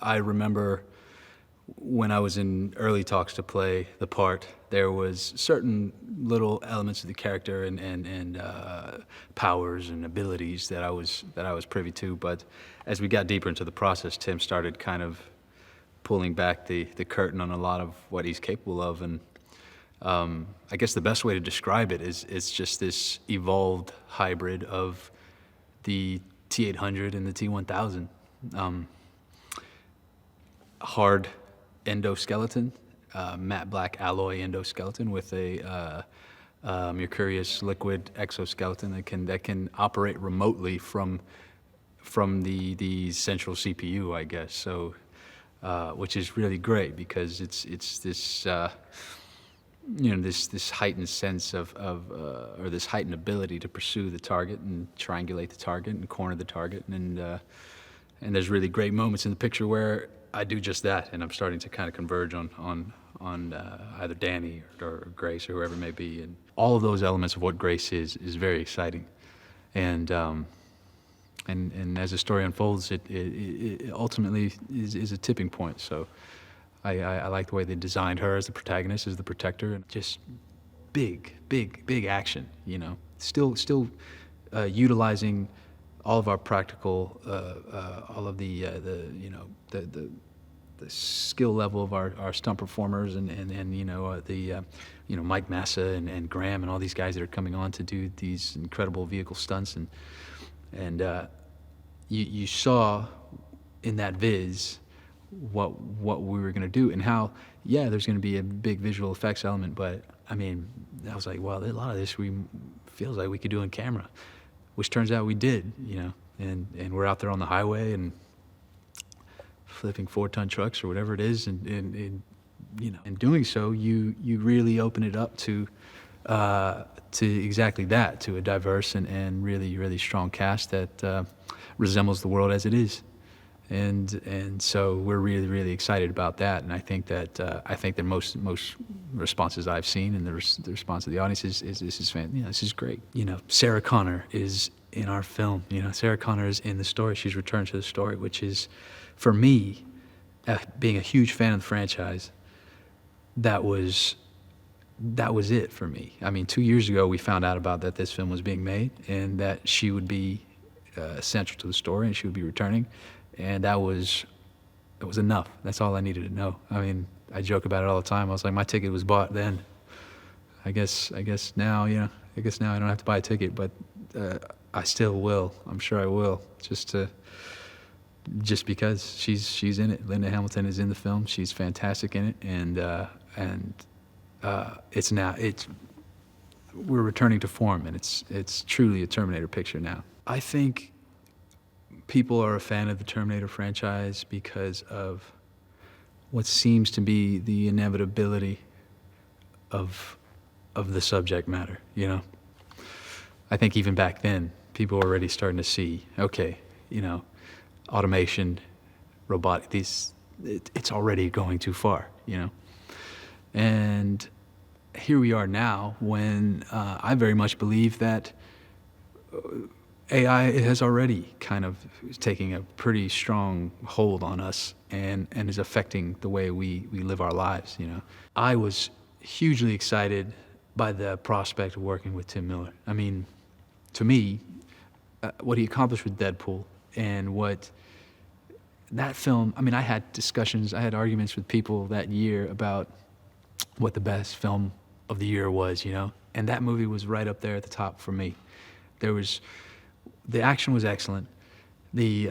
I remember when I was in early talks to play the part, there was certain little elements of the character and powers and abilities that I was privy to. But as we got deeper into the process, Tim started kind of pulling back the curtain on a lot of what he's capable of. And I guess the best way to describe it is it's just this evolved hybrid of the T800 and the T1000. Hard endoskeleton, matte black alloy endoskeleton with a mercurius liquid exoskeleton that can operate remotely from the central CPU, I guess. So, which is really great because it's this this heightened sense of or this heightened ability to pursue the target and triangulate the target and corner the target, and there's really great moments in the picture where I do just that, and I'm starting to kind of converge on either Danny or Grace or whoever it may be, and all of those elements of what Grace is very exciting, and as the story unfolds, it ultimately is a tipping point. So I like the way they designed her as the protagonist, as the protector, and just big action. Still utilizing all of our practical, all of the skill level of our stunt performers and Mike Massa and Graham and all these guys that are coming on to do these incredible vehicle stunts, and you saw in that viz what we were going to do and how there's going to be a big visual effects element, but I mean I was like, well, a lot of this feels like we could do on camera, which turns out we did, and we're out there on the highway and flipping 4-ton trucks or whatever it is, and in doing so, you really open it up to exactly that, to a diverse and really strong cast that resembles the world as it is, and so we're really excited about that, and I think that most responses I've seen and the response of the audience is this is great. Sarah Connor is in our film. Sarah Connor is in the story. She's returned to the story, which is, for me, being a huge fan of the franchise, that was it for me. I mean, 2 years ago we found out about that this film was being made and that she would be central to the story and she would be returning, and that was enough. That's all I needed to know. I mean, I joke about it all the time. I was like, my ticket was bought then. I guess now, I don't have to buy a ticket, but I still will. I'm sure I will, just because she's in it. Linda Hamilton is in the film. She's fantastic in it, and we're returning to form, and it's truly a Terminator picture now. I think people are a fan of the Terminator franchise because of what seems to be the inevitability of the subject matter. I think even back then, people were already starting to see, okay, automation, robotic, it's already going too far, And here we are now when I very much believe that AI has already kind of taking a pretty strong hold on us and is affecting the way we live our lives, I was hugely excited by the prospect of working with Tim Miller. I mean, to me, what he accomplished with Deadpool and what that film, I mean, I had arguments with people that year about what the best film of the year was, and that movie was right up there at the top for me. The action was excellent. The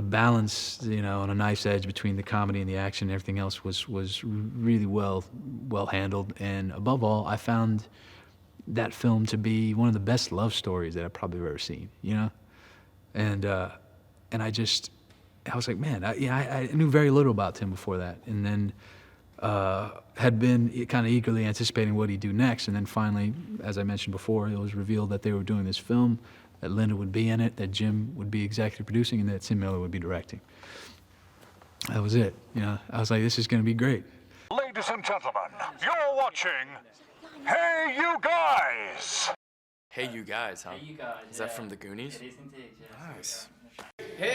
balance, on a knife's edge between the comedy and the action and everything else was really well handled, and above all, I found that film to be one of the best love stories that I've probably ever seen, and I was like, man, I knew very little about Tim before that, and then had been kind of eagerly anticipating what he'd do next, and then finally, as I mentioned before, it was revealed that they were doing this film, that Linda would be in it, that Jim would be executive producing, and that Tim Miller would be directing. That was it. I was like, this is going to be great. Ladies and gentlemen, you're watching Hey You Guys! Hey You Guys, huh? Hey, you guys. Is that from the Goonies? It is indeed, yes. Nice. Hey